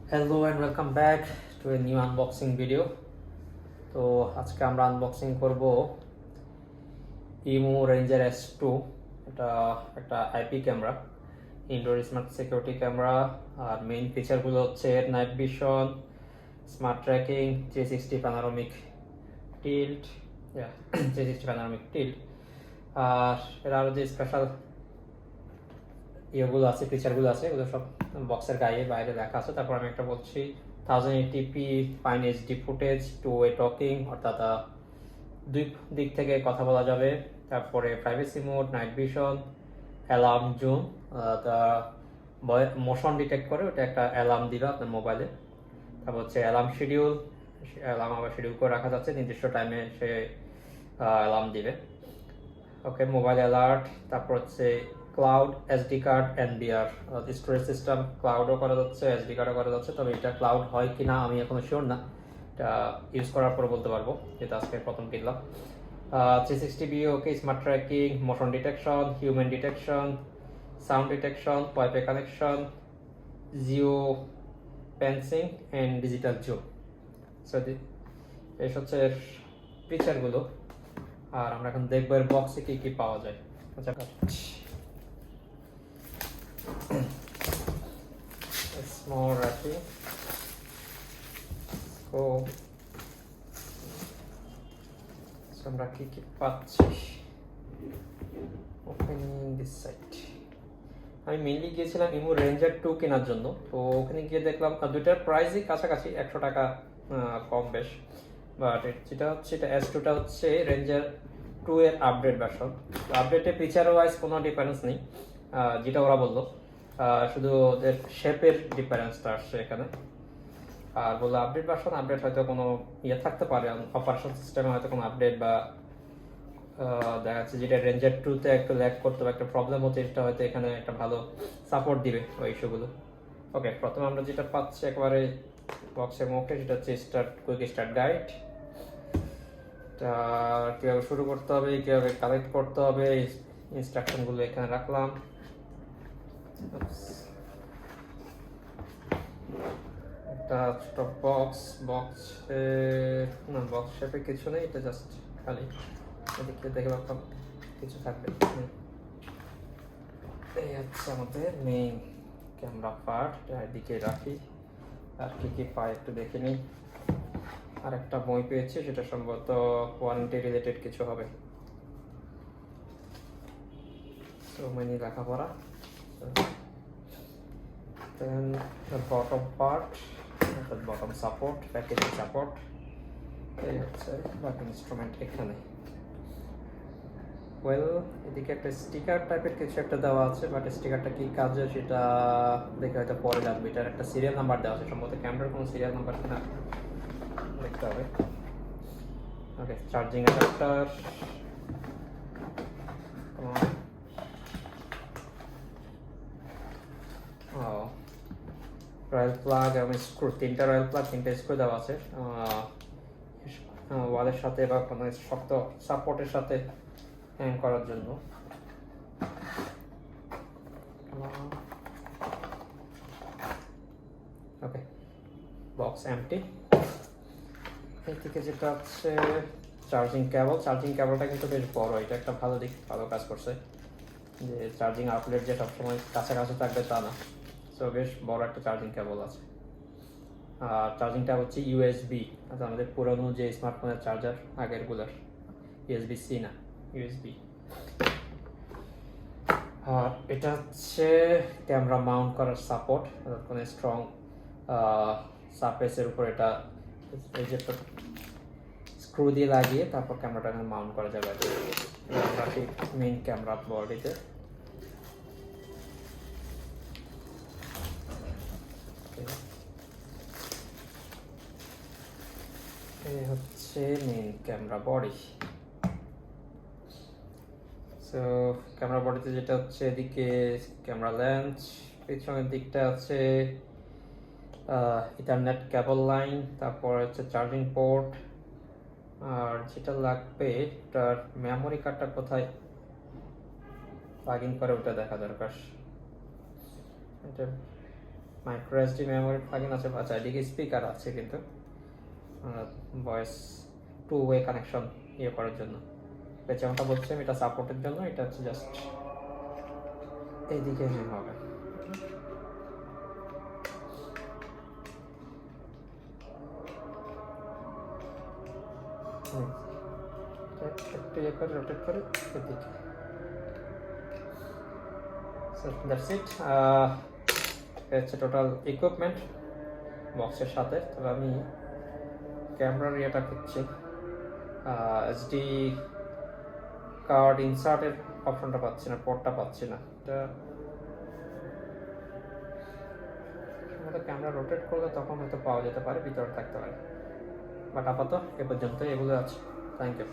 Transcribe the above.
Hello and welcome back to a new unboxing video. তো আজকে আমরা আনবক্সিং করব IMOU Ranger S2। এটা একটা IP camera, indoor smart security camera. আর মেইন ফিচারগুলো হচ্ছে night vision, smart tracking, 360 panoramic tilt, 360 panoramic tilt. আর এর আরও যে স্পেশাল ইয়েগুলো আছে, ফিচারগুলো আছে, এগুলো সব বক্সের গায়ে বাইরে লেখা আছে। তারপর আমি একটা বলছি 1080p fine HD footage, two way talking, অর্থাৎ দুই দিক থেকে কথা বলা যাবে। তারপরে privacy mode, night vision, alarm zone, motion detect করে ওটা একটা অ্যালার্ম দিবে আপনার মোবাইলে। তারপর হচ্ছে অ্যালার্ম শিডিউল, অ্যালার্ম আবার শিডিউল করে রাখা যাচ্ছে, নির্দিষ্ট টাইমে সে অ্যালার্ম দিবে। Okay, mobile alert. তারপর হচ্ছে cloud, SD card, NBR, storage system ক্লাউডও করা যাচ্ছে, এসডি কার্ডও করা যাচ্ছে। তবে এটা ক্লাউড হয় কি না আমি এখনো শিওর না, এটা ইউজ করার পরে বলতে পারবো, যেটা আজকে প্রথম কিনলাম। 360 okay, smart tracking, motion detection, human detection, sound detection, wifi connection, geo fencing and digital zoom. So এই হচ্ছে এর ফিচারগুলো। আর আমরা এখন দেখবো এর বক্সে কি কি পাওয়া যায়। আচ্ছা, small wrapping. So আমরা কি কি পাচ্ছি। Opening this site. আমি মেইনলি গিয়েছিলাম ইমো রেঞ্জার 2 কেনার জন্য। তো ওখানে গিয়ে দেখলাম দুইটার প্রাইসই কাছাকাছি, 100 টাকা কম বেশ। বাট যেটা হচ্ছে এটা S2টা হচ্ছে রেঞ্জার 2 এর আপডেট ভার্সন। আপডেটে ফিচার ওয়াইজ কোনো ডিফারেন্স নেই, যেটা ওরা বললো, শুধু ওদের শেপের ডিফারেন্সটা আসছে এখানে। আর বললো আপডেট ভার্সন, আপডেট হয়তো কোনো ইয়ে থাকতে পারে, অপারেশন সিস্টেমে হয়তো কোনো আপডেট বা দেখা যাচ্ছে যেটা রেঞ্জার 2তে একটু ল্যাগ করতে বা একটা প্রবলেম হচ্ছে, এটা হয়তো এখানে একটা ভালো সাপোর্ট দিবে ওই ইস্যুগুলো। ওকে, প্রথমে আমরা যেটা পাচ্ছি একেবারে বক্সের মুখে, সেটা হচ্ছে কুইক স্টার্ট গাইড। এটা কীভাবে শুরু করতে হবে, কীভাবে কালেক্ট করতে হবে, ইনস্ট্রাকশনগুলো এখানে রাখলাম। একটা ছোট বক্স না, বক্স শেপে কিছু নেই, এটা জাস্ট খালি এদিকে দেখে ভাবলাম কিছু থাকবে। এই হচ্ছে আমাদের মেইন ক্যামেরা পার্ট, এদিকে রাখি। আর কি কি পাই একটু দেখে নিই। আর একটা বই পেয়েছি, সেটা সম্ভবত ওয়ারেন্টি রিলেটেড কিছু হবে। তো মেনি লেখাপড়া। Then the bottom part, the bottom support, packaging support. এই হচ্ছে বাটন ইনস্ট্রুমেন্ট এখানে। ওয়েল, এদিকে একটা স্টিকার টাইপের কিছু একটা দেওয়া আছে, বাট স্টিকারটা কি কাজে সেটা দেখে হয়তো পরে লাগবে। এটার একটা সিরিয়াল নাম্বার দেওয়া আছে, সম্ভবত ক্যামেরার কোনো সিরিয়াল নাম্বার কিনা দেখতে হবে। ওকে, চার্জিং অ্যাডাপ্টার, রয়্যাল প্লাগ এবং স্ক্রু, তিনটা রয়্যাল প্লাগ, তিনটা স্ক্রু দেওয়া আছে ওয়ালের সাথে বা কোনো শক্ত সাপোর্টের সাথে হ্যাং করার জন্য। ওকে, বক্স এমটি। এই থেকে যেটা হচ্ছে চার্জিং কেবল। চার্জিং কেবলটা কিন্তু বেশ বড়, এটা একটা ভালো দিক, ভালো কাজ করছে যে চার্জিং আউটলেট যে সবসময় কাছাকাছি থাকবে তা না। সো বেশ বড় একটা চার্জিং কেবল আছে। আর চার্জিংটা হচ্ছে ইউএসবি, আচ্ছা আমাদের পুরনো যে স্মার্টফোনের চার্জার আগেরগুলোর, USB-C না, ইউএসবি। আর এটা হচ্ছে ক্যামেরা মাউন্ট করার সাপোর্ট, কোনো স্ট্রং সারফেসের উপর এটা এই যে স্ক্রু দিয়ে লাগিয়ে তারপর ক্যামেরাটাকে মাউন্ট করা যাবে মেইন ক্যামেরা বডিতে। এই হচ্ছে main camera body. So camera বডিতে যেটা হচ্ছে এদিকে ক্যামেরা লেন্স, পিছনের দিকটা আছে ইথারনেট কেবল লাইন, তারপর হচ্ছে চার্জিং পোর্ট। আর যেটা লাগবে, এটার মেমোরি কার্ডটা কোথায় প্লাগ ইন করে ওটা দেখা দরকার। এটা মাইক্রো এসডি মেমোরি প্লাগইন আছে, বা চারিদিকে স্পিকার আছে, কিন্তু ভয়েস টু ওয়ে কানেকশন ইয়ে করার জন্য, যেমনটা বলছিলাম এটা সাপোর্টের জন্য। এটা হচ্ছে জাস্ট এইদিকে হবে। একটু ইয়ে করে রোটেট করে এদিকে। So that's it. হচ্ছে টোটাল ইকুইপমেন্ট বক্সের সাথে। তবে আমি ক্যামেরার ইয়েটা করছি, এসডি কার্ড ইনসার্টের অপশনটা পাচ্ছি না, পোর্টটা পাচ্ছি না। এটা আমাদের ক্যামেরা রোটেট করলে তখন হয়তো পাওয়া যেতে পারে, ভিতরে থাকতে পারে। বাট আপাতত এ পর্যন্ত এগুলো আছে। Thank you.